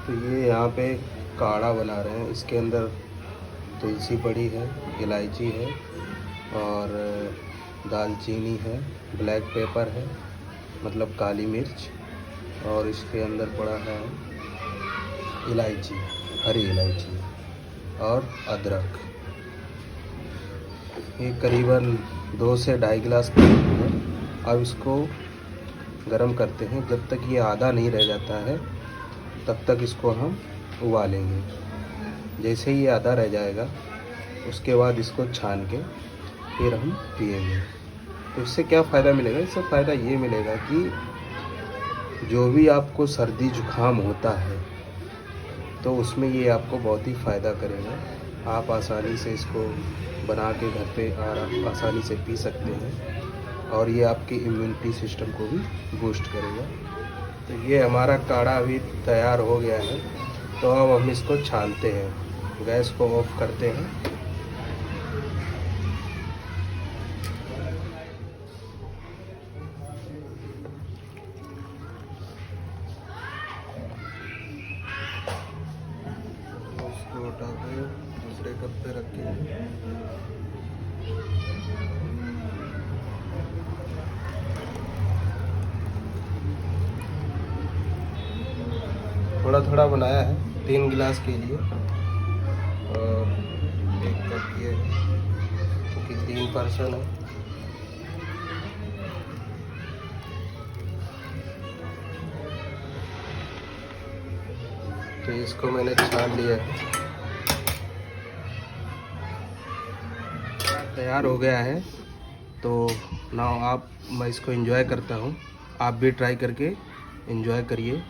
तो ये यहाँ पे काढ़ा बना रहे हैं। इसके अंदर तुलसी पड़ी है, इलायची है और दालचीनी है, ब्लैक पेपर है मतलब काली मिर्च, और इसके अंदर पड़ा है इलायची, हरी इलायची और अदरक। ये करीबन 2 से ढाई गिलास पानी है। अब इसको गरम करते हैं। जब तक ये आधा नहीं रह जाता है तब तक इसको हम उबालेंगे। जैसे ही ये आधा रह जाएगा उसके बाद इसको छान के फिर हम पिएंगे। तो इससे क्या फ़ायदा मिलेगा? इससे फ़ायदा ये मिलेगा कि जो भी आपको सर्दी जुकाम होता है तो उसमें ये आपको बहुत ही फ़ायदा करेगा। आप आसानी से इसको बना के घर पे आसानी से पी सकते हैं और ये आपकी इम्यूनिटी सिस्टम को भी बूस्ट करेगा। तो ये हमारा काढ़ा अभी तैयार हो गया है। तो अब हम इसको छानते हैं। गैस को ऑफ करते हैं। इसको उठा के दूसरे कप पे रखें। थोड़ा थोड़ा बनाया है 3 गिलास के लिए और 1 कप ये, क्योंकि 3 पर्सन है। तो इसको मैंने छान लिया है, तैयार हो गया है। तो नाउ मैं इसको एंजॉय करता हूँ। आप भी ट्राई करके एंजॉय करिए।